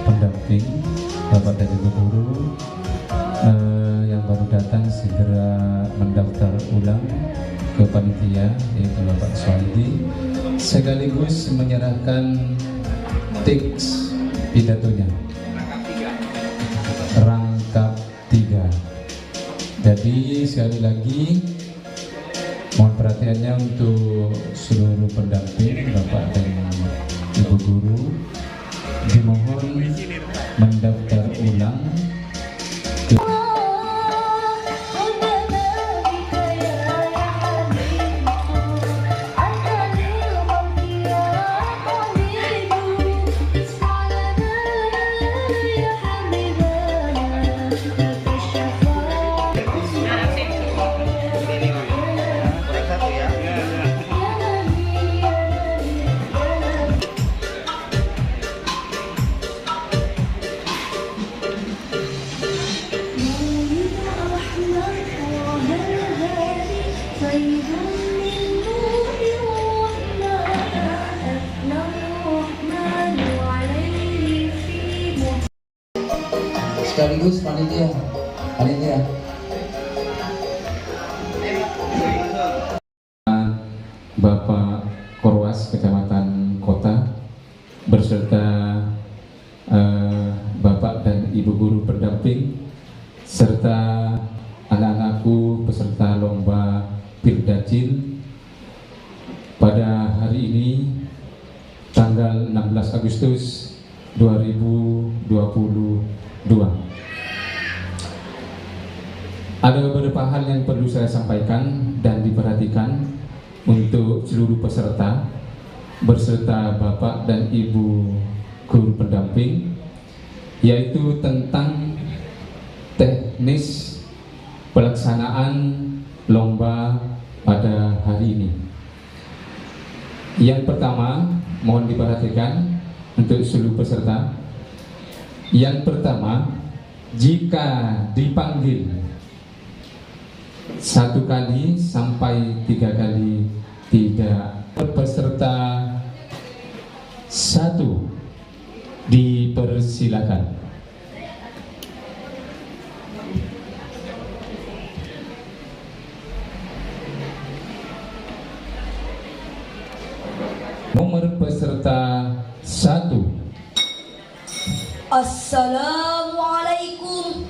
pendamping, Bapak dan Ibu guru yang baru datang segera mendaftar ulang ke panitia, yaitu Bapak Swaldi, sekaligus menyerahkan teks pidatonya, rangkap 3. Jadi sekali lagi mohon perhatiannya untuk seluruh pendamping, Bapak dan Ibu guru, dimohon mendaftar ulang ke sekaligus panitia. Bapak Korwas Kecamatan Kota berserta Bapak dan Ibu guru pendamping serta anak-anakku peserta lomba Pirdacil pada hari ini tanggal 16 Agustus 2022. Ada beberapa hal yang perlu saya sampaikan dan diperhatikan untuk seluruh peserta berserta Bapak dan Ibu guru pendamping, yaitu tentang teknis pelaksanaan lomba pada hari ini. Yang pertama, mohon diperhatikan untuk seluruh peserta. Yang pertama, jika dipanggil 1 kali sampai 3 kali tidak, peserta 1 dipersilakan. Nomor peserta 1. Assalamualaikum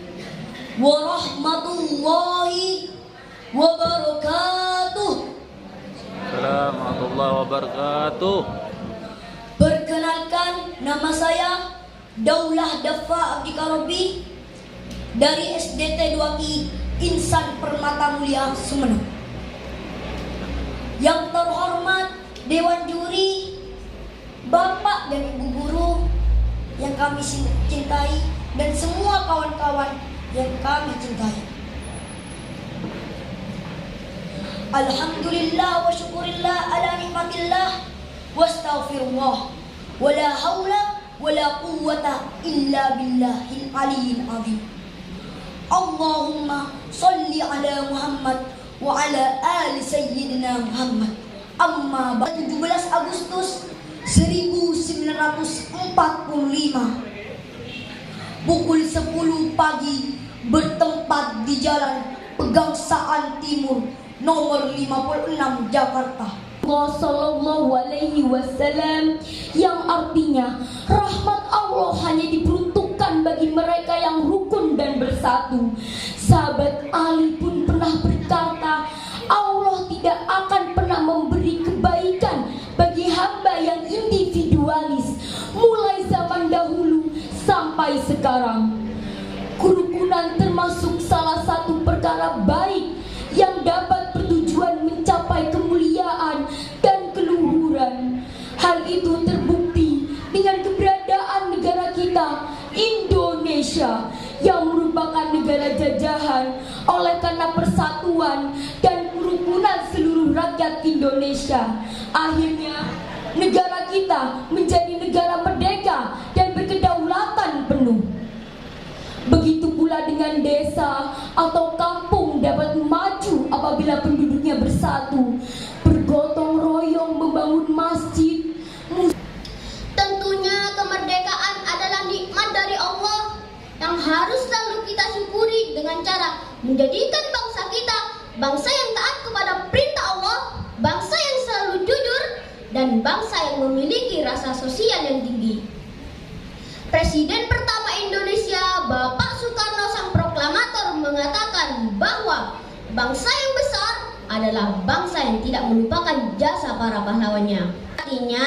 warahmatullahi wabarakatuh. Assalamualaikum warahmatullahi wabarakatuh. Perkenalkan, nama saya Daulah Dafa Abdi Karobi dari SDT 2Ki Insan Permata Mulia Sumeneb. Yang terhormat Dewan Juri, Bapak dan Ibu guru yang kami cintai, dan semua kawan-kawan yang kami cintai. Alhamdulillah wa syukurillah ala nikmatillah wa astaghfirullah wa la hawla wa la quwwata illa billahil aliyyil azim. Allahumma salli ala Muhammad wa ala ali sayyidina Muhammad. Amma 17 Agustus 1945 pukul 10 pagi bertempat di Jalan Pegangsaan Timur nomor 56 Jakarta. Sallallahu alaihi wasallam, yang artinya rahmat Allah hanya diperuntukkan bagi mereka yang rukun dan bersatu. Sahabat Ali pun pernah berkata, Allah tidak akan pernah memberi kebaikan bagi hamba yang individualis, mulai zaman dahulu sampai sekarang. Kerukunan termasuk salah satu perkara baik yang dapat bertujuan mencapai kemuliaan dan keluhuran. Hal itu terbukti dengan keberadaan negara kita, Indonesia, yang merupakan negara jajahan. Oleh karena persatuan dan kerukunan seluruh rakyat Indonesia, akhirnya negara kita menjadi negara merdeka dan berkedaulatan penuh. Begitu pula dengan desa atau kampung dapat maju apabila penduduknya bersatu, bergotong royong membangun masjid. Tentunya kemerdekaan adalah nikmat dengan cara menjadikan bangsa kita bangsa yang taat kepada perintah Allah, bangsa yang selalu jujur, dan bangsa yang memiliki rasa sosial yang tinggi. Presiden pertama Indonesia, Bapak Soekarno sang proklamator, mengatakan bahwa bangsa yang besar adalah bangsa yang tidak melupakan jasa para pahlawannya. Artinya,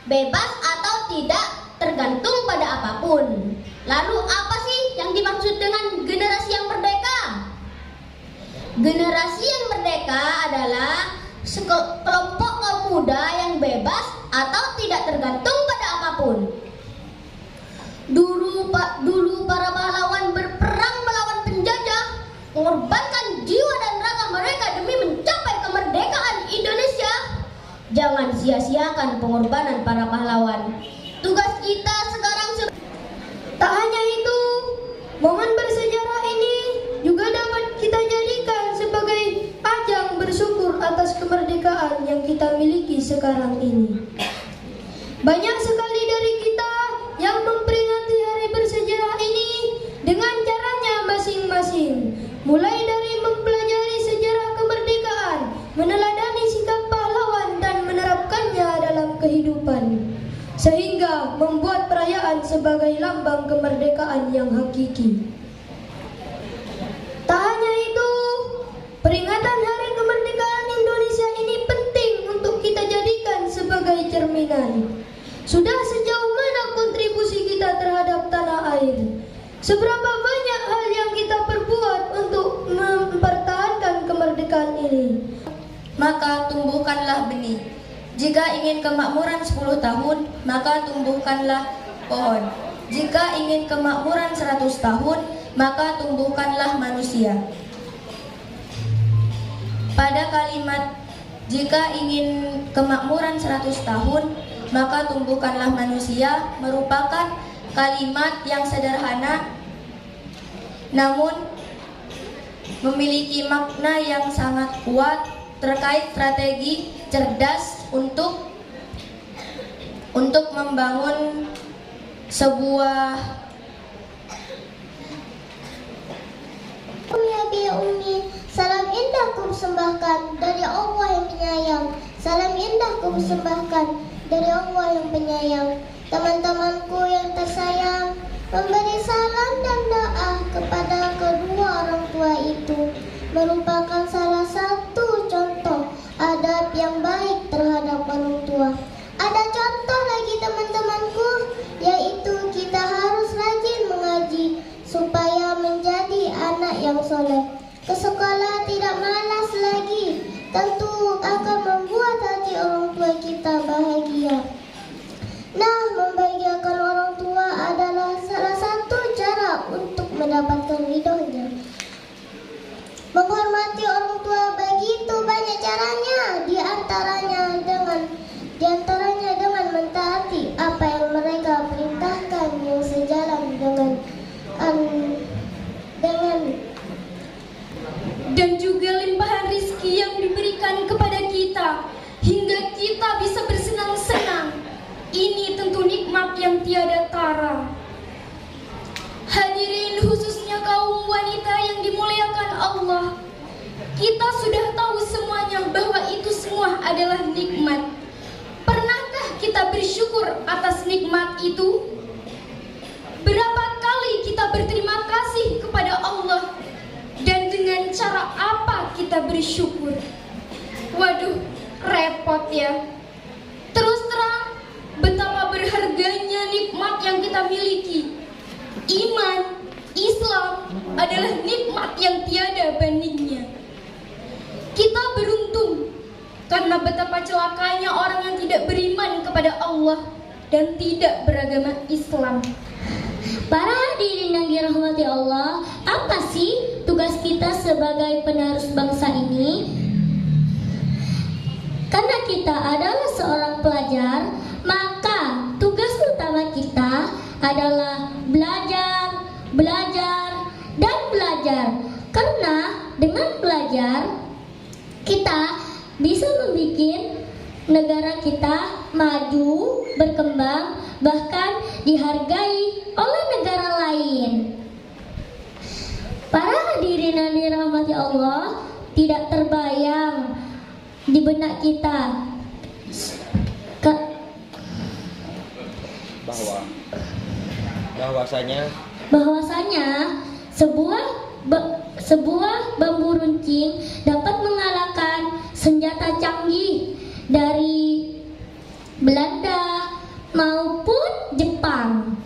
bebas atau tidak tergantung pada apapun. Lalu apa sih yang dimaksud dengan generasi yang merdeka? Generasi yang merdeka adalah kelompok kaum muda yang bebas atau tidak tergantung pada apapun. Dulu para pahlawan berperang melawan penjajah, mengorbankan jiwa dan raga mereka demi mencapai kemerdekaan Indonesia. Jangan sia-siakan pengorbanan para pahlawan. Tugas kita sekarang Tak hanya itu, momen bersejarah ini juga dapat kita jadikan sebagai ajang bersyukur atas kemerdekaan yang kita miliki sekarang ini. Banyak sekali dari kita yang memperingati hari bersejarah ini dengan caranya masing-masing. Mulai dari mempelajari sejarah kemerdekaan, meneladani sikap pahlawan dan menerapkannya dalam kehidupan, sehingga membuat perayaan sebagai lambang kemerdekaan yang hakiki. Tak hanya itu, peringatan Hari Kemerdekaan Indonesia ini penting untuk kita jadikan sebagai cerminan. Sudah sejauh mana kontribusi kita terhadap tanah air? Seberapa banyak hal yang kita perbuat untuk mempertahankan kemerdekaan ini? Maka tumbuhkanlah benih. Jika ingin kemakmuran 10 tahun, maka tumbuhkanlah pohon. Jika ingin kemakmuran 100 tahun, maka tumbuhkanlah manusia. Pada kalimat jika ingin kemakmuran 100 tahun, maka tumbuhkanlah manusia merupakan kalimat yang sederhana namun memiliki makna yang sangat kuat terkait strategi cerdas untuk membangun sebuah Umi, salam indah ku persembahkan dari Allah yang penyayang. Salam indah ku persembahkan dari Allah yang penyayang. Teman-temanku yang tersayang, memberi salam dan doa kepada kedua orang tua itu merupakan salah satu contoh adab yang baik terhadap orang tua. Ada contoh lagi teman-temanku, yaitu kita harus rajin mengaji supaya menjadi anak yang soleh. Ke sekolah tidak malas lagi, tentu akan membuat hati orang tua kita bahagia. Nah, membahagiakan orang tua adalah salah satu cara untuk mendapatkan ridhonya. Menghormati orang tua begitu banyak caranya, di antaranya dengan mentaati apa yang mereka perintahkan yang sejalan dengan dan juga limpahan rizki yang diberikan kepada kita hingga kita bisa bersenang-senang. Ini tentu nikmat yang tiada tara. Hadirin, khususnya kaum wanita yang dimuliakan Allah, kita sudah tahu semuanya bahwa itu semua adalah nikmat. Pernahkah kita bersyukur atas nikmat itu? Berapa kali kita berterima kasih kepada Allah? Dan dengan cara apa kita bersyukur? Waduh, repot ya. Terus terang, betapa berharganya nikmat yang kita miliki. Iman, Islam adalah nikmat yang tiada bandingnya. Kita beruntung karena betapa celakanya orang yang tidak beriman kepada Allah dan tidak beragama Islam. Para hadirin yang dirahmati Allah, apa sih tugas kita sebagai penerus bangsa ini? Karena kita adalah seorang pelajar, maka tugas utama kita adalah belajar, dan belajar. Karena dengan belajar, kita bisa membuat negara kita maju, berkembang, bahkan dihargai oleh negara lain. Para hadirin yang dirahmati Allah, tidak terbayang di benak kita bahwasanya sebuah bambu runcing dapat mengalahkan senjata canggih dari Belanda maupun Jepang.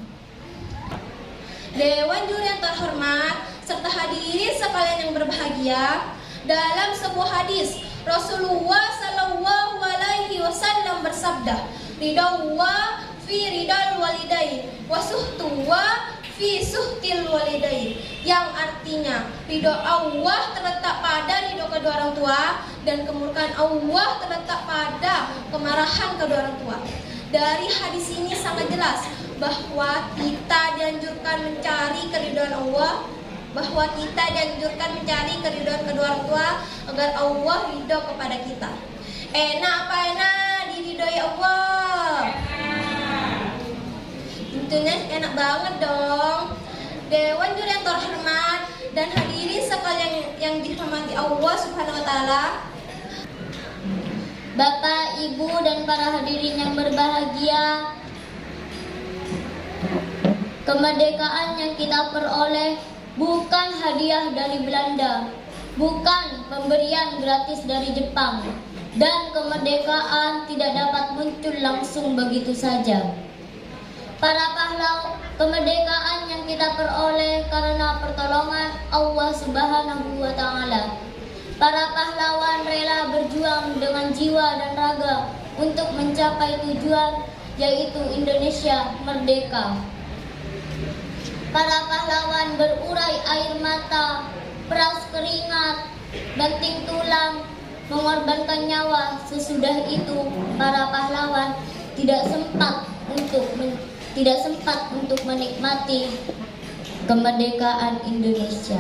Dewan juri yang terhormat serta hadirin sekalian yang berbahagia, dalam sebuah hadis Rasulullah Shallallahu Alaihi Wasallam bersabda, ridallah fi ridal walidain, wasuhtuwa fi suhtil walidain, yang artinya ridho Allah terletak pada ridho kedua orang tua dan kemurkaan Allah terletak pada kemarahan kedua orang tua. Dari hadis ini sangat jelas bahwa kita dianjurkan mencari keridhaan Allah, bahwa kita dianjurkan mencari keridhaan kedua orang tua agar Allah ridho kepada kita. Enak apa enak diridhoi Allah? Tentunya enak banget dong. Dewan juri yang terhormat dan hadirin sekalian yang dirahmati Allah Subhanahu wa taala. Bapak, Ibu, dan para hadirin yang berbahagia, kemerdekaan yang kita peroleh bukan hadiah dari Belanda, bukan pemberian gratis dari Jepang, dan kemerdekaan tidak dapat muncul langsung begitu saja. Para pahlawan, kemerdekaan yang kita peroleh karena pertolongan Allah Subhanahu wa taala. Para pahlawan rela berjuang dengan jiwa dan raga untuk mencapai tujuan, yaitu Indonesia merdeka. Para pahlawan berurai air mata, peras keringat, banting tulang, mengorbankan nyawa. Sesudah itu, para pahlawan tidak sempat untuk menikmati kemerdekaan Indonesia.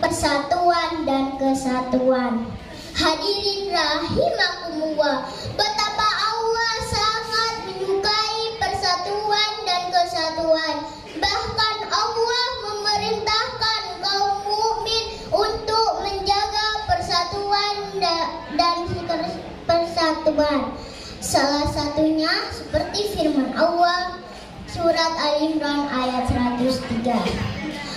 Persatuan dan kesatuan. Hadirin rahimakumullah, betapa Allah sangat menyukai persatuan dan kesatuan. Bahkan Allah memerintahkan kaum mukmin untuk menjaga persatuan dan persatuan. Salah satunya seperti firman Allah surat Al-Imran ayat 103.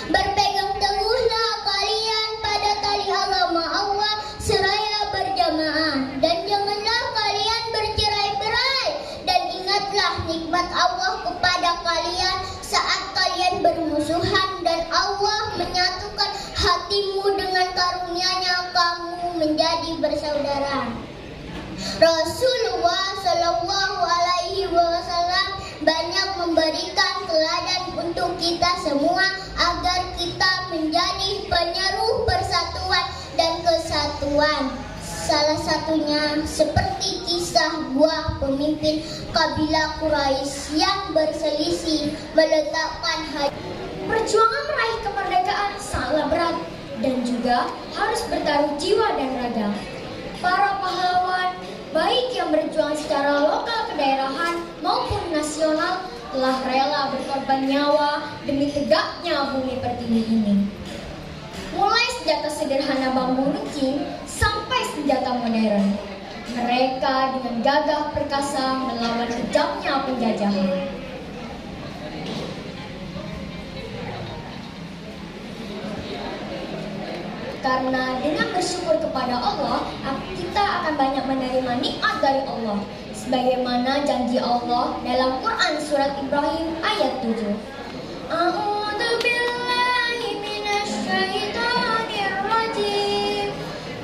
Berpegang teguhlah kalian pada tali agama Allah seraya berjamaah, dan janganlah kalian bercerai-berai, dan ingatlah nikmat Allah kepada kalian saat kalian bermusuhan, dan Allah menyatukan hatimu dengan karunia-Nya, kamu menjadi bersaudara. Rasulullah Shallallahu Alaihi Wasallam banyak memberikan teladan untuk kita semua agar kita menjadi penyeru persatuan dan kesatuan. Salah satunya seperti kisah buah pemimpin kabilah Quraisy yang berselisih meletakkan hati. Perjuangan meraih kemerdekaan sangatlah berat dan juga harus bertaruh jiwa dan raga. Para pahlawan, baik yang berjuang secara lokal kedaerahan maupun nasional, telah rela berkorban nyawa demi tegaknya bumi pertiwi ini. Mulai senjata sederhana bambu runcing sampai senjata modern, mereka dengan gagah perkasa melawan kejamnya penjajahan. Karena dengan bersyukur kepada Allah, kita akan banyak menerima nikmat dari Allah. Sebagaimana janji Allah dalam Quran surat Ibrahim ayat 7. A'udzu billahi minasy syaithanir rajim.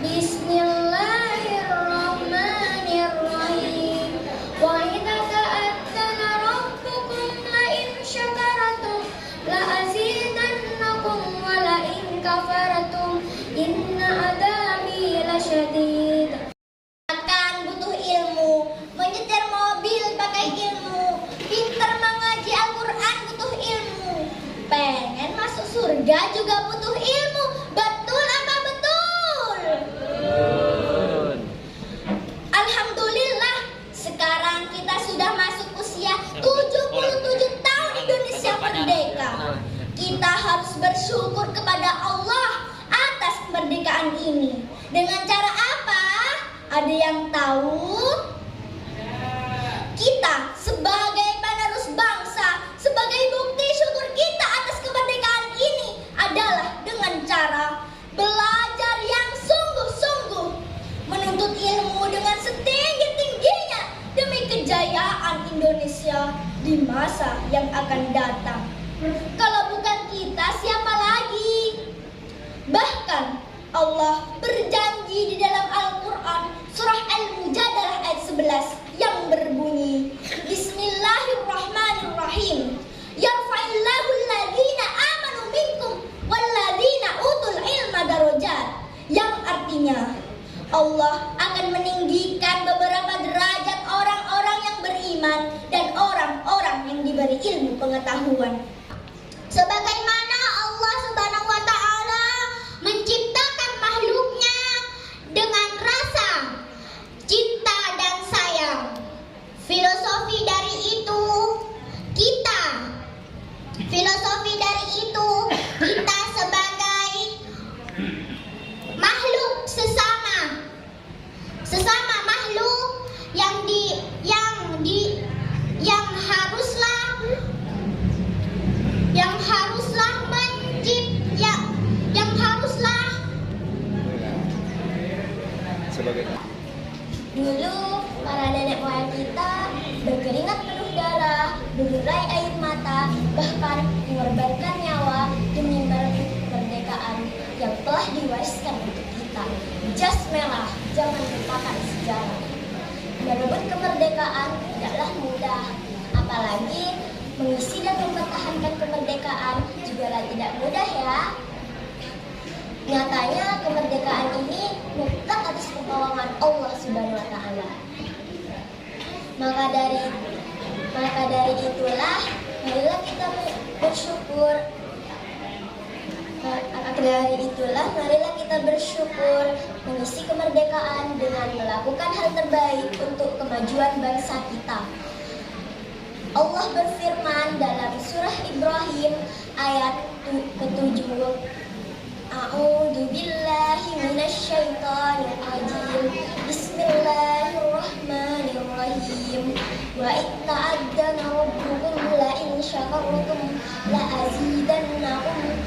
Bismillahirrahmanirrahim. Wa idza ta'adzana rabbukum la in syakartum la azidannakum wa la in kafartum inna adzabi lasyadid. Akan butuh ilmu, menyetir mobil pakai ilmu, pintar mengaji Al-Quran butuh ilmu, pengen masuk surga juga butuh ilmu. Betul apa betul? Alhamdulillah, sekarang kita sudah masuk usia 77 tahun Indonesia merdeka. Kita harus bersyukur kepada Allah atas kemerdekaan ini. Dengan cara apa? Ada yang tahu? Kita sebagai penerus bangsa, sebagai bukti syukur kita atas kemerdekaan ini adalah dengan cara belajar yang sungguh-sungguh, menuntut ilmu dengan setinggi-tingginya demi kejayaan Indonesia di masa yang akan datang. Kalau bukan kita, siapa lagi? Bahkan Allah berjanji di dalam Al-Quran surah Al-Mujadalah ayat 11 yang berbunyi, Bismillahirrahmanirrahim, Yarfa'illahu alladhina amanu minkum walladhina utul ilma darajat, yang artinya Allah akan meninggikan beberapa derajat orang-orang yang beriman dan orang-orang yang diberi ilmu pengetahuan. Sebagaimana Allah Subhanahu wa Ta'ala menciptakan makhluknya dengan rasa cinta dan sayang. Filosofi dari itu kita sebagai makhluk sesama makhluk Dulu para nenek moyang kita berkeringat penuh darah, berurai air mata, bahkan mengorbankan nyawa demi merebut kemerdekaan yang telah diwariskan untuk kita. Jas merah, jangan lupakan sejarah. Merebut kemerdekaan tidaklah mudah, apalagi mengisi dan mempertahankan kemerdekaan juga tidak mudah ya. Nyatanya kemerdekaan ini mutlak atas pertolongan Allah Subhanahu wa Ta'ala. Maka dari itulah marilah kita bersyukur. Marilah kita bersyukur mengisi kemerdekaan dengan melakukan hal terbaik untuk kemajuan bangsa kita. Allah berfirman dalam surah Ibrahim ayat ke-7, A'udzu billahi minasyaitonir rajim. Bismillahirrahmanirrahim. Wa itta'adzana rabbukum la in syakartum la azidannakum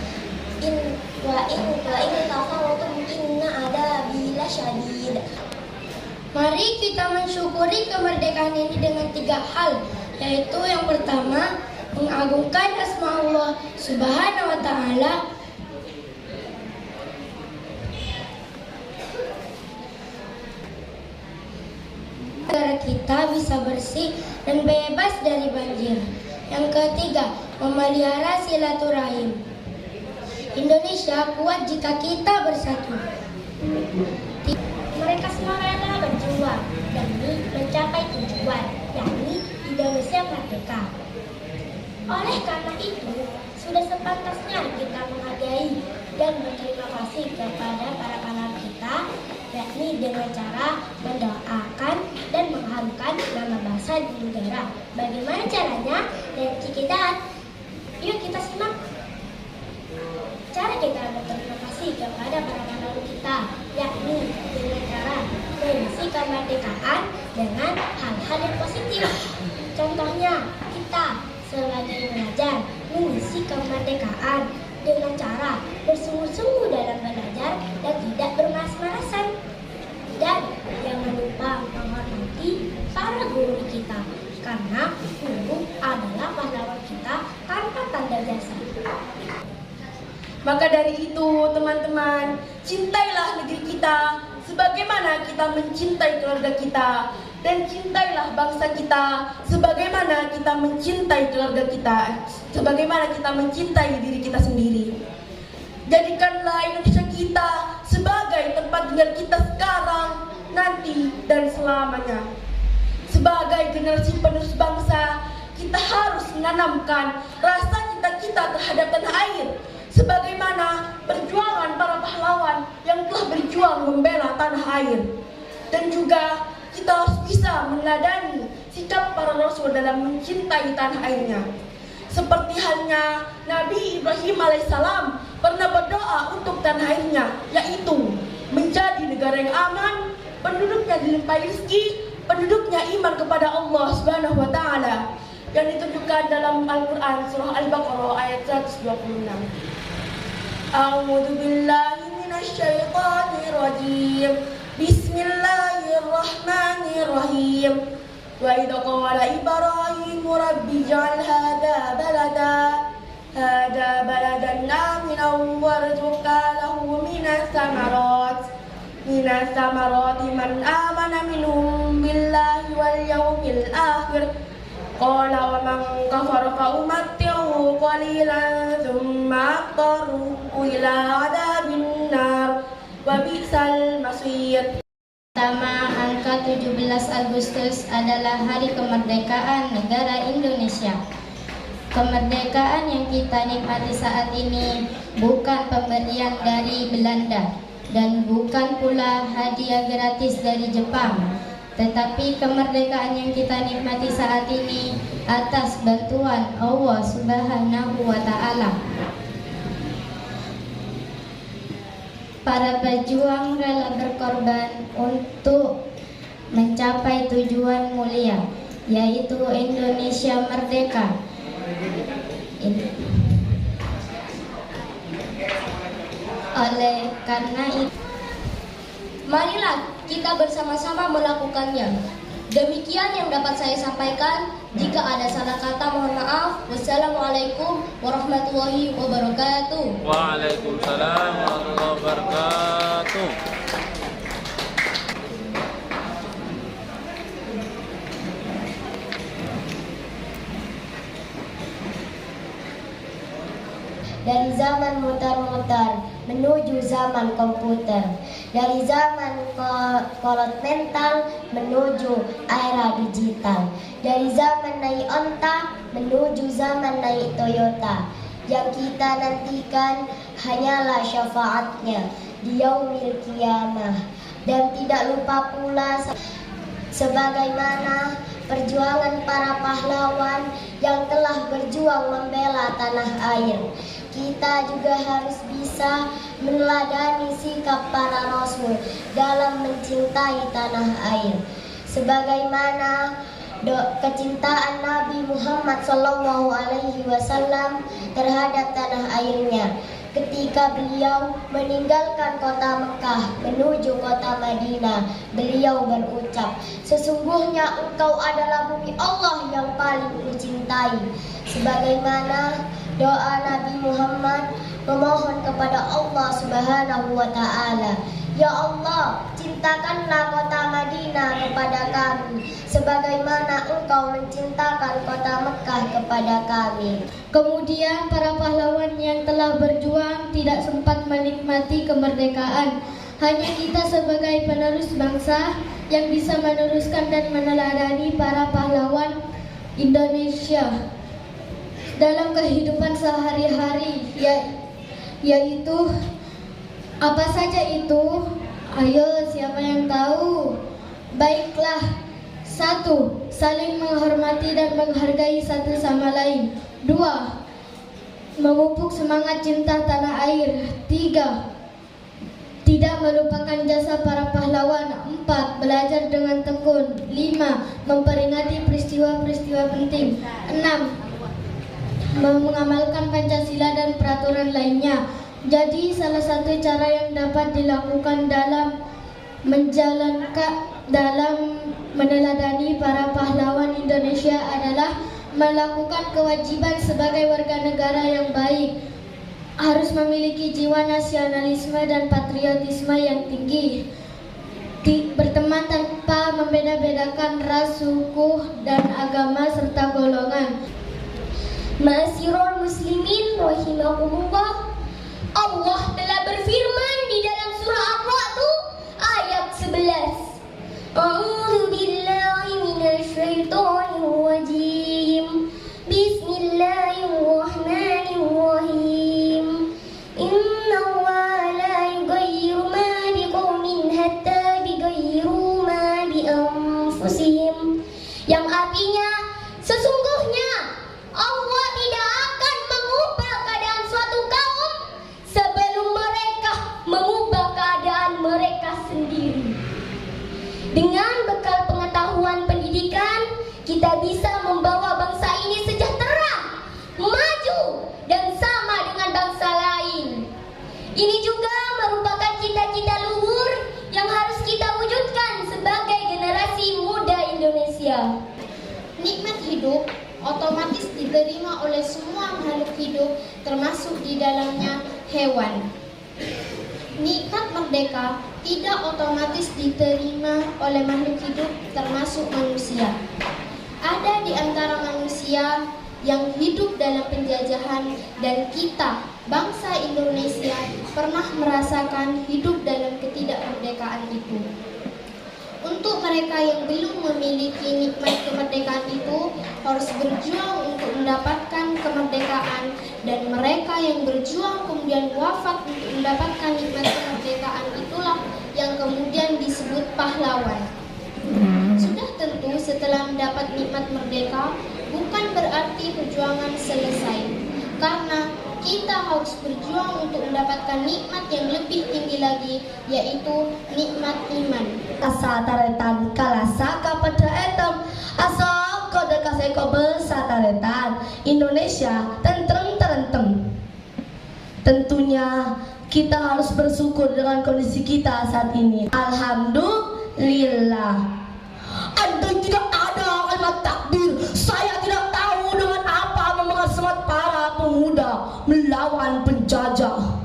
wa in kafartum inna adabi lasyadid. Mari kita mensyukuri kemerdekaan ini dengan 3 hal, yaitu yang pertama, mengagungkan asma Allah Subhanahu wa Ta'ala, agar kita bisa bersih dan bebas dari banjir. Yang ketiga, memelihara silaturahim. Indonesia kuat jika kita bersatu. Mereka semua rela berjuang demi mencapai tujuan, yakni Indonesia merdeka. Oleh karena itu, sudah sepantasnya kita menghargai dan berterima kasih kepada para pahlawan kita, yakni dengan cara mendoakan dan mengharumkan nama bangsa dan negara. Bagaimana caranya? Dan kita, yuk kita simak. Cara kita berterima kasih kepada para pahlawan kita, yakni dengan cara mengisi kemerdekaan dengan hal-hal yang positif. Contohnya, kita sebagai pelajar mengisi kemerdekaan dengan cara bersungguh-sungguh dalam belajar dan tidak bermalas-malasan. Dan jangan lupa menghormati para guru kita, karena guru adalah pahlawan kita tanpa tanda jasa. Maka dari itu, teman-teman, cintailah negeri kita sebagaimana kita mencintai keluarga kita, dan cintailah bangsa kita sebagaimana kita mencintai keluarga kita, sebagaimana kita mencintai diri kita sendiri. Jadikanlah Indonesia kita sebagai tempat tinggal kita sekarang, nanti, dan selamanya. Sebagai generasi penerus bangsa, kita harus menanamkan rasa cinta kita terhadap tanah air, sebagaimana perjuangan para pahlawan yang telah berjuang membela tanah air. Dan juga kita harus bisa meneladani sikap para rasul dalam mencintai tanah airnya, seperti halnya Nabi Ibrahim alaihissalam pernah berdoa untuk tanah airnya, yaitu menjadi negara yang aman, penduduknya dilimpahi rezeki, penduduknya iman kepada Allah Subhanahu wa taala, yang ditunjukkan dalam Al-Qur'an surah Al-Baqarah ayat 126. A'udzu billahi minasy syaithanir rajim. Bismillahirrahmanirrahim. Wa idza qala Ibrahim rabbi ij'al hadza baladan aminan warzuqna lahu minas samarati man amana minhum billahi wal yawmil akhir. Qala wa man kafara fa umatti'uhu qalilan thumma aqtaruhu ila adabin nar wa bi'sal masir. Pertama, angka 17 Agustus adalah hari kemerdekaan negara Indonesia. Kemerdekaan yang kita nikmati saat ini bukan pemberian dari Belanda dan bukan pula hadiah gratis dari Jepang, tetapi kemerdekaan yang kita nikmati saat ini atas bantuan Allah Subhanahu wa taala. Para pejuang rela berkorban untuk mencapai tujuan mulia, yaitu Indonesia merdeka. Oleh karena itu, Marilah kita bersama-sama melakukannya. Demikian yang dapat saya sampaikan. Jika ada salah kata, mohon maaf. Wassalamualaikum warahmatullahi wabarakatuh. Waalaikumsalam warahmatullahi wabarakatuh. Dari zaman muter-muter menuju zaman komputer, dari zaman kolot mental menuju era digital, dari zaman naik onta menuju zaman naik Toyota. Yang kita nantikan hanyalah syafaatnya di yaumil qiyamah. Dan tidak lupa pula sebagaimana perjuangan para pahlawan yang telah berjuang membela tanah air. Kita juga harus bisa meneladani sikap para rasul dalam mencintai tanah air, sebagaimana kecintaan Nabi Muhammad SAW terhadap tanah airnya ketika beliau meninggalkan kota Mekah menuju kota Madinah. Beliau berucap, sesungguhnya engkau adalah bumi Allah yang paling kucintai. Sebagaimana doa Nabi Muhammad memohon kepada Allah Subhanahu wa taala, ya Allah, cintakanlah kota Madinah kepada kami sebagaimana engkau mencintakan kota Mekah kepada kami. Kemudian para pahlawan yang telah berjuang tidak sempat menikmati kemerdekaan. Hanya kita sebagai penerus bangsa yang bisa meneruskan dan meneladani para pahlawan Indonesia dalam kehidupan sehari-hari, yaitu apa saja itu? Ayo, siapa yang tahu? Baiklah. 1. Saling menghormati dan menghargai satu sama lain. 2. Memupuk semangat cinta tanah air. 3. Tidak melupakan jasa para pahlawan. 4. Belajar dengan tekun. 5. Memperingati peristiwa-peristiwa penting. 6. Mengamalkan Pancasila dan peraturan lainnya. Jadi salah satu cara yang dapat dilakukan dalam meneladani para pahlawan Indonesia adalah melakukan kewajiban sebagai warga negara yang baik. Harus memiliki jiwa nasionalisme dan patriotisme yang tinggi. Berteman tanpa membeda-bedakan ras, suku, dan agama serta golongan. Ma'asyiral muslimin rahimakumullah, Allah telah berfirman di dalam surah Ar-Ra'd ayat 11. A'udzu billahi minasy syaithanir rajim. Bismillahirrahmanirrahim. Innallaha la yughayyiru ma biqaumin hatta yughayyiru ma bi anfusihim. Yang artinya, sesungguhnya Allah tidak akan mengubah keadaan suatu diterima oleh semua makhluk hidup, termasuk di dalamnya hewan. Nikmat merdeka tidak otomatis diterima oleh makhluk hidup, termasuk manusia. Ada di antara manusia yang hidup dalam penjajahan, dan kita, bangsa Indonesia, pernah merasakan hidup dalam ketidakmerdekaan itu. Untuk mereka yang belum memiliki nikmat kemerdekaan itu harus berjuang untuk mendapatkan kemerdekaan, dan mereka yang berjuang kemudian wafat untuk mendapatkan nikmat kemerdekaan itulah yang kemudian disebut pahlawan. Sudah tentu setelah mendapat nikmat merdeka bukan berarti perjuangan selesai, karena kita harus berjuang untuk mendapatkan nikmat yang lebih tinggi lagi, yaitu nikmat iman. Asa taretan kalasaka pada etam asal kode kaseko besataretan Indonesia tentrem terentem. Tentunya kita harus bersyukur dengan kondisi kita saat ini. Alhamdulillah. Andai tidak ada kalimat takbir, saya tidak tahu dengan apa memegang semangat para pemuda melawan penjajah.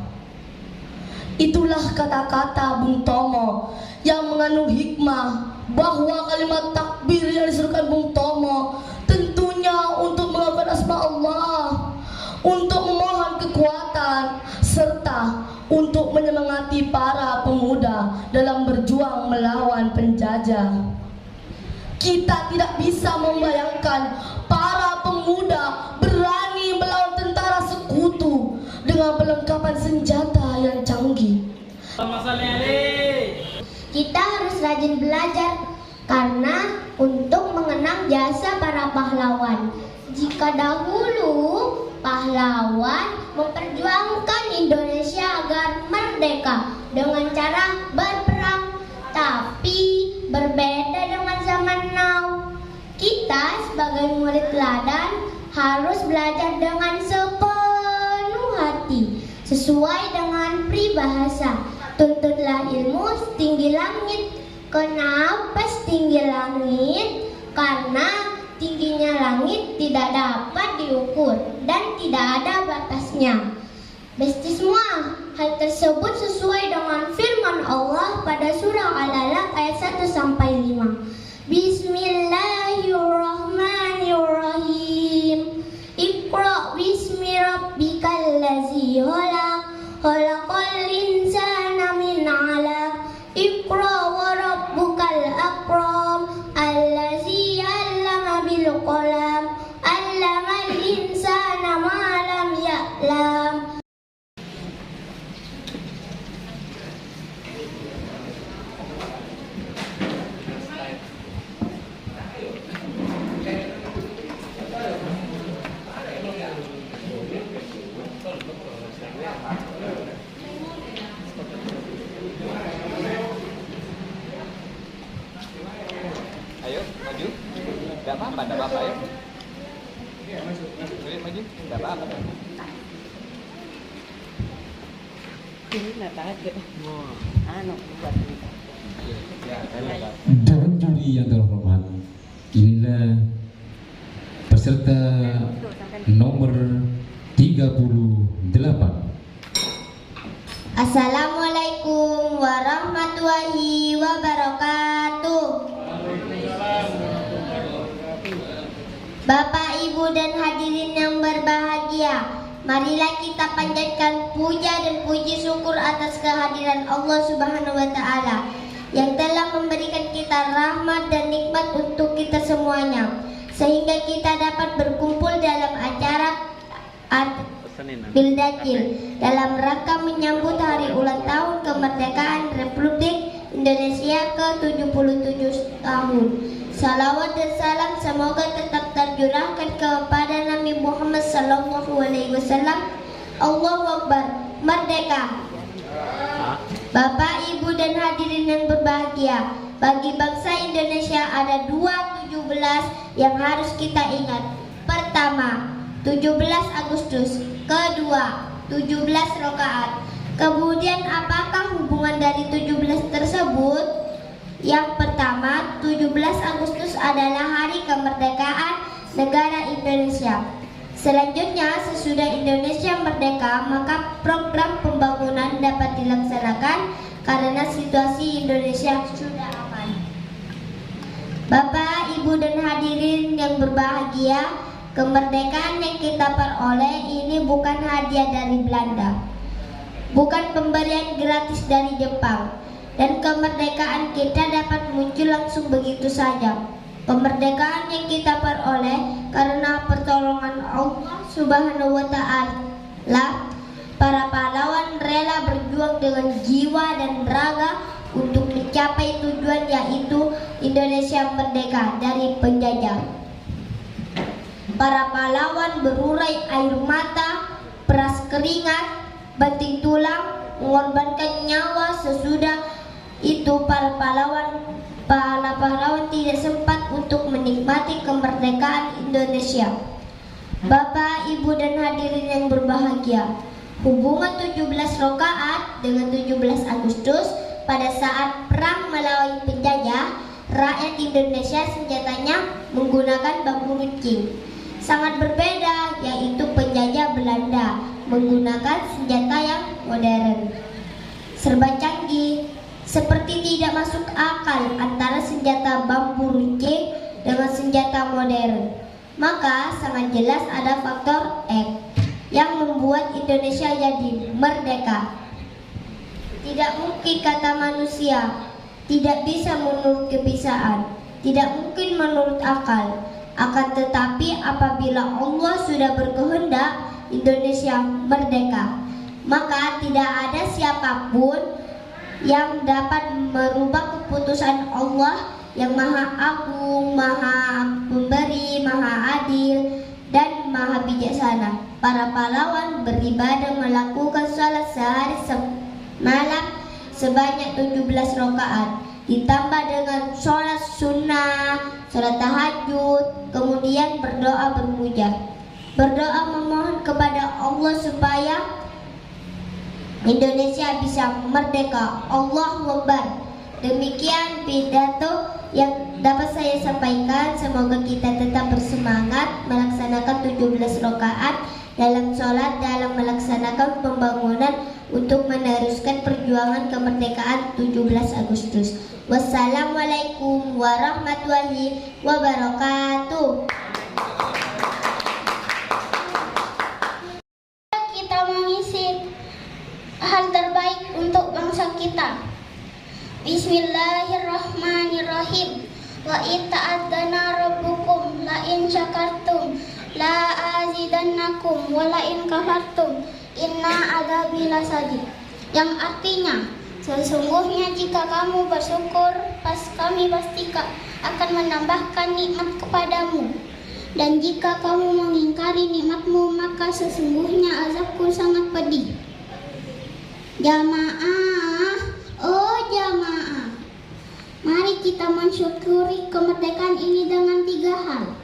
Itulah kata-kata Bung Tomo yang mengandung hikmah bahwa kalimat takbir yang diserukan Bung Tomo tentunya untuk mengakukan asma Allah, untuk memohon kekuatan, serta untuk menyemangati para pemuda dalam berjuang melawan penjajah. Kita tidak bisa membayangkan para pemuda berani melawan tentara sekutu dengan perlengkapan senjata yang canggih. Kita harus rajin belajar karena untuk mengenang jasa para pahlawan. Jika dahulu pahlawan memperjuangkan Indonesia agar merdeka dengan cara berperang, tapi berbeda dengan zaman now. Kita sebagai murid teladan harus belajar dengan sepenuh hati, sesuai dengan peribahasa, tuntutlah ilmu setinggi langit. Kenapa setinggi langit? Karena tingginya langit tidak dapat diukur dan tidak ada batasnya. Besti semua, hal tersebut sesuai dengan firman Allah pada surah Al-Alaq ayat 1-5. Bismillahirrahmanirrahim. Iqra bismi rabbikal ladzi khalaq, khalaqal insana min 'alaq. Iqra wa rabbukal akram, allazi 'allama bil qalam, 'allamal insana ma lam ya'lam. Ayo, maju. Enggak apa-apa, ayo. Maju. Enggak apa-apa. Ini nata aja. Buat Dewan juri yang terhormat, inilah peserta nomor 38. Assalamualaikum warahmatullahi wabarakatuh. Bapak, Ibu, dan hadirin yang berbahagia, marilah kita panjatkan puja dan puji syukur atas kehadiran Allah Subhanahu wa Ta'ala yang telah memberikan kita rahmat dan nikmat untuk kita semuanya, sehingga kita dapat berkumpul dalam acara Bildakil dalam rangka menyambut hari ulang tahun kemerdekaan Republik Indonesia ke-77 tahun. Salawat dan salam semoga tetap tercurahkan kepada Nabi Muhammad SAW. Allahu Akbar. Merdeka. Bapak, Ibu, dan hadirin yang berbahagia, bagi bangsa Indonesia ada 2/17 yang harus kita ingat. Pertama, 17 Agustus. Kedua, 17 rakaat. Kemudian apakah hubungan dari 17 tersebut? Yang pertama, 17 Agustus adalah hari kemerdekaan negara Indonesia. Selanjutnya, sesudah Indonesia merdeka, maka program pembangunan dapat dilaksanakan karena situasi Indonesia sudah aman. Bapak, Ibu, dan hadirin yang berbahagia, kemerdekaan yang kita peroleh ini bukan hadiah dari Belanda, bukan pemberian gratis dari Jepang, dan kemerdekaan kita dapat muncul langsung begitu saja. Kemerdekaan yang kita peroleh karena pertolongan Allah Subhanahu wa Ta'ala. Para pahlawan rela berjuang dengan jiwa dan raga untuk mencapai tujuan, yaitu Indonesia merdeka dari penjajah. Para pahlawan berurai air mata, peras keringat, banting tulang, mengorbankan nyawa. Sesudah itu para pahlawan tidak sempat untuk menikmati kemerdekaan Indonesia. Bapak, Ibu, dan hadirin yang berbahagia, hubungan 17 rakaat dengan 17 Agustus pada saat perang melawan penjajah, rakyat Indonesia senjatanya menggunakan bambu runcing. Sangat berbeda, yaitu penjajah Belanda menggunakan senjata yang modern, serba canggih. Seperti tidak masuk akal antara senjata bambu runcing dengan senjata modern. Maka sangat jelas ada faktor X yang membuat Indonesia jadi merdeka. Tidak mungkin, kata manusia, tidak bisa menurut kebiasaan, tidak mungkin menurut akal. Akan tetapi apabila Allah sudah berkehendak Indonesia merdeka, maka tidak ada siapapun yang dapat merubah keputusan Allah yang Maha Agung, Maha Pemberi, Maha Adil, dan Maha Bijaksana. Para pahlawan beribadah melakukan salat sehari semalam sebanyak 17 rakaat, ditambah dengan sholat sunnah, sholat tahajud, kemudian berdoa bermujah. Berdoa memohon kepada Allah supaya Indonesia bisa merdeka. Allahu Akbar. Demikian pidato yang dapat saya sampaikan. Semoga kita tetap bersemangat melaksanakan 17 rakaat dalam sholat, dalam melaksanakan pembangunan untuk meneruskan perjuangan kemerdekaan 17 Agustus. Wassalamualaikum warahmatullahi wabarakatuh. Kita mengisi hal terbaik untuk bangsa kita. Bismillahirrahmanirrahim. Wa ita'adzana rabbukum la in syakartum la azidannakum wa la in kafartum inna adzabi lasadid. Yang artinya, sesungguhnya jika kamu bersyukur, kami pasti akan menambahkan nikmat kepadamu. Dan jika kamu mengingkari nikmatmu, maka sesungguhnya azabku sangat pedih. Jamaah, oh jamaah, mari kita mensyukuri kemerdekaan ini dengan 3 hal.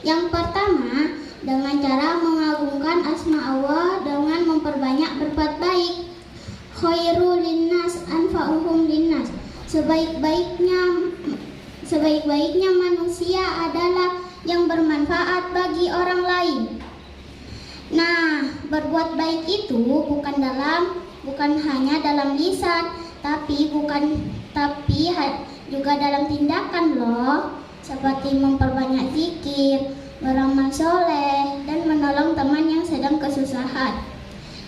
Yang pertama, dengan cara mengagungkan asma Allah dengan memperbanyak berbuat baik. Khairul linnas anfa'uhum linnas. Sebaik-baiknya manusia adalah yang bermanfaat bagi orang lain. Nah, berbuat baik itu bukan hanya dalam lisan, tapi juga dalam tindakan loh, seperti memperbanyak zikir, beramal soleh, dan menolong teman yang sedang kesusahan.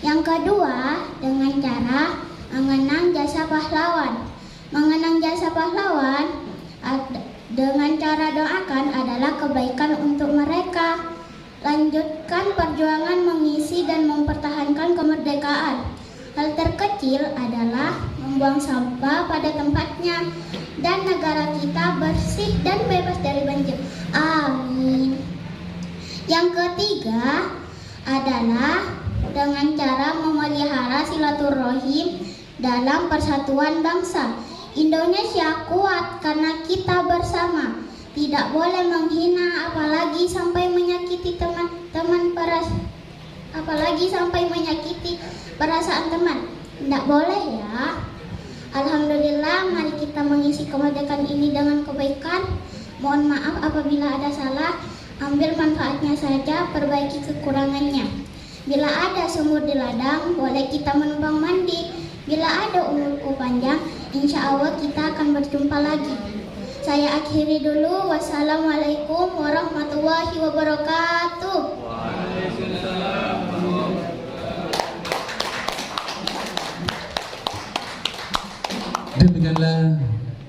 Yang kedua, dengan cara mengenang jasa pahlawan. Mengenang jasa pahlawan dengan cara doakan adalah kebaikan untuk mereka. Lanjutkan perjuangan mengisi dan mempertahankan kemerdekaan. Hal terkecil adalah membuang sampah pada tempatnya dan negara kita bersih dan bebas dari banjir. Amin. Yang ketiga adalah dengan cara memelihara silaturahim dalam persatuan bangsa. Indonesia kuat karena kita bersama. Tidak boleh menghina, apalagi sampai menyakiti perasaan teman. Tidak boleh ya. Alhamdulillah, mari kita mengisi kemerdekaan ini dengan kebaikan. Mohon maaf apabila ada salah. ambil manfaatnya saja, perbaiki kekurangannya. Bila ada sumur di ladang, boleh kita menumpang mandi. Bila ada umurku panjang, insya Allah kita akan berjumpa lagi. Saya akhiri dulu. Wassalamualaikum warahmatullahi wabarakatuh. Demikianlah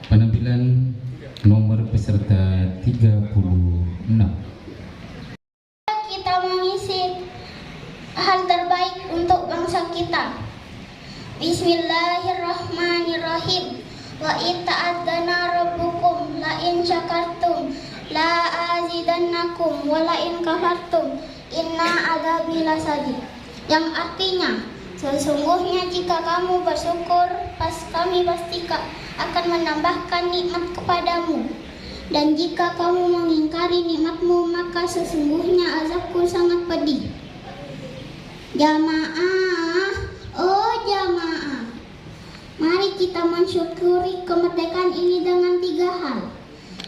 penampilan nomor peserta 36. Kita mengisi hal terbaik untuk bangsa kita. Bismillahirrahmanirrahim. Wa in ta'adzana rabbukum la in syakartum la azidannakum wa la in kafartum inna adzabi lasadid. Yang artinya, sesungguhnya jika kamu bersyukur, kami pasti akan menambahkan nikmat kepadamu. Dan jika kamu mengingkari nikmatmu, maka sesungguhnya azabku sangat pedih. Jamaah, oh jamaah, mari kita mensyukuri kemerdekaan ini dengan 3 hal.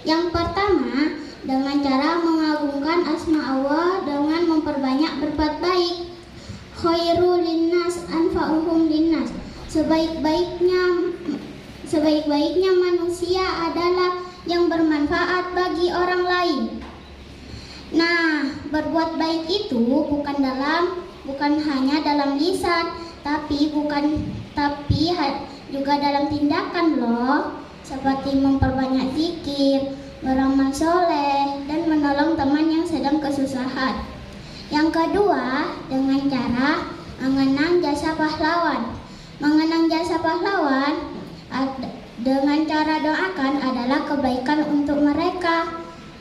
Yang pertama, dengan cara mengagungkan asma Allah dengan memperbanyak berbuat baik. Khairul linnas anfa'uhum linnas. Sebaik-baiknya manusia adalah yang bermanfaat bagi orang lain. Nah, berbuat baik itu bukan hanya dalam lisan, tapi juga dalam tindakan loh, seperti memperbanyak zikir, beramal soleh, dan menolong teman yang sedang kesusahan. Yang kedua, dengan cara mengenang jasa pahlawan. Mengenang jasa pahlawan dengan cara doakan adalah kebaikan untuk mereka.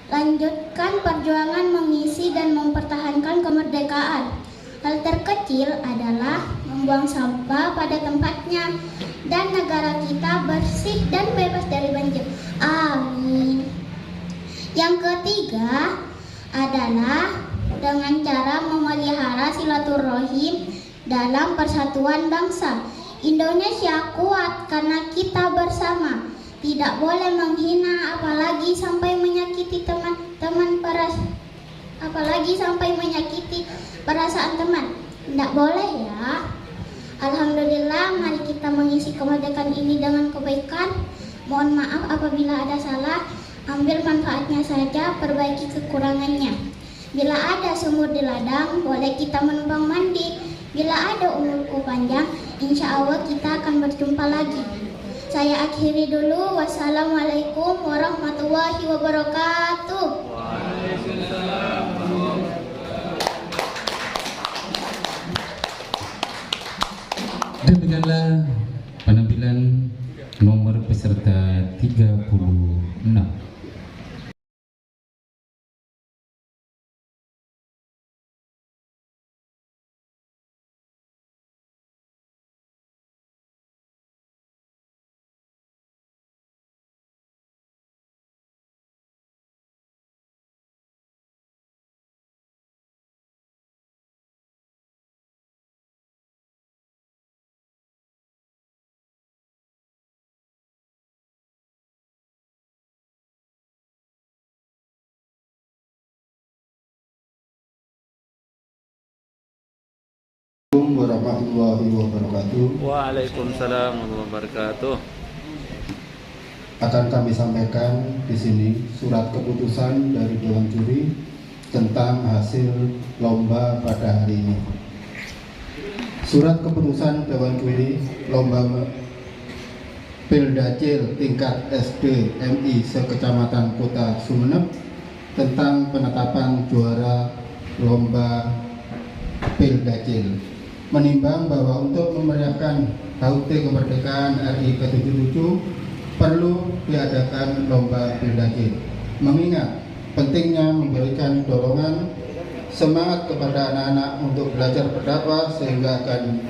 Lanjutkan perjuangan mengisi dan mempertahankan kemerdekaan. Hal terkecil adalah membuang sampah pada tempatnya dan negara kita bersih dan bebas dari banjir. Amin. Yang ketiga adalah dengan cara memelihara silaturahim dalam persatuan bangsa. Indonesia kuat karena kita bersama. Tidak boleh menghina, apalagi sampai menyakiti perasaan teman. Tidak boleh ya. Alhamdulillah, mari kita mengisi kemerdekaan ini dengan kebaikan. Mohon maaf apabila ada salah. Ambil manfaatnya saja, perbaiki kekurangannya. Bila ada sumur di ladang, boleh kita menumpang mandi. Bila ada umurku panjang, insya Allah kita akan berjumpa lagi. Saya akhiri dulu. Wassalamualaikum warahmatullahi wabarakatuh. Demikianlah penampilan nomor peserta 36. Assalamualaikum warahmatullahi wabarakatuh. Waalaikumsalam warahmatullahi wabarakatuh. Akan kami sampaikan di sini surat keputusan dari Dewan Juri tentang hasil lomba pada hari ini. Surat keputusan Dewan Juri lomba Pildacil tingkat SD MI sekecamatan Kota Sumeneb tentang penetapan juara lomba Pildacil. Menimbang bahwa untuk memeriahkan HUT kemerdekaan RI ke-77 perlu diadakan lomba Pildacil. Mengingat pentingnya memberikan dorongan semangat kepada anak-anak untuk belajar berdakwah sehingga akan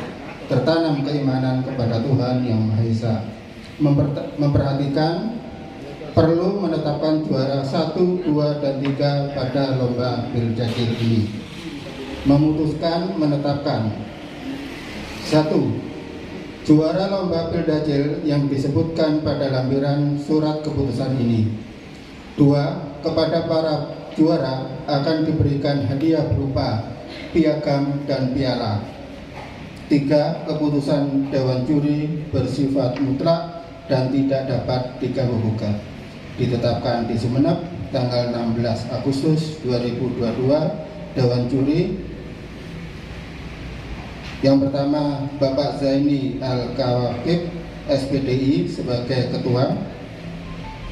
tertanam keimanan kepada Tuhan Yang Maha Esa. Memperhatikan perlu menetapkan juara 1, 2, dan 3 pada lomba Pildacil ini. Memutuskan menetapkan 1. Juara lomba Pildacil yang disebutkan pada lampiran surat keputusan ini. 2. Kepada para juara akan diberikan hadiah berupa piagam dan piala. 3. Keputusan Dewan Juri bersifat mutlak dan tidak dapat diganggu-gugat. Ditetapkan di Sumeneb tanggal 16 Agustus 2022. Dewan Juri yang pertama Bapak Zaini Al-Kawakib SPDI sebagai ketua.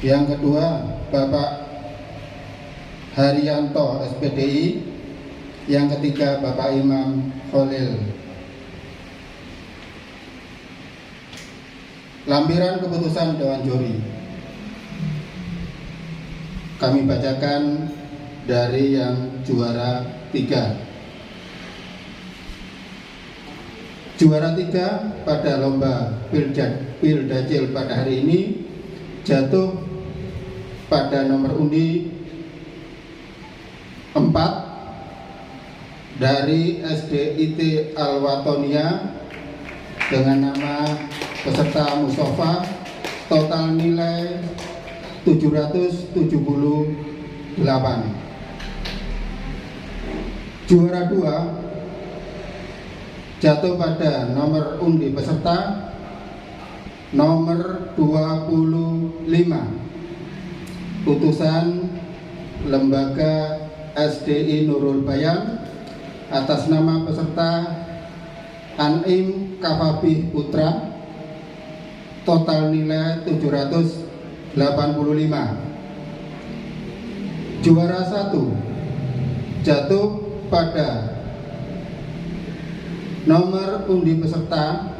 Yang kedua Bapak Haryanto SPDI. Yang ketiga Bapak Imam Khalil. Lampiran keputusan Dewan Juri kami bacakan dari yang juara 3. Juara 3 pada lomba Pildacil pada hari ini jatuh pada nomor undi 4 dari SDIT Al-Watonia dengan nama peserta Mustafa, total nilai 778. Juara 2 jatuh pada nomor undi peserta nomor 25, putusan Lembaga SDI Nurul Bayan atas nama peserta Anim Kafabih Putra, total nilai 785. Juara 1 jatuh pada nomor undi peserta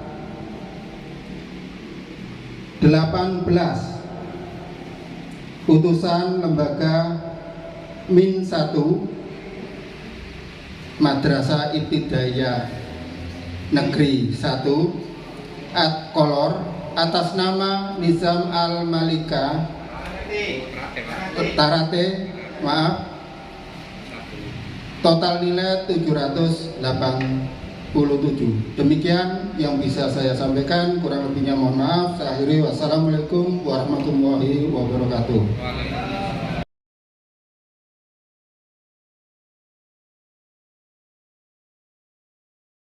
18, putusan Lembaga Min 1 Madrasah Ibtidaiyah Negeri 1 Ad Kolor atas nama Nizam Al-Malika Tarate, total nilai 787. Demikian yang bisa saya sampaikan, kurang lebihnya mohon maaf. Saya akhiri, wassalamualaikum warahmatullahi wabarakatuh.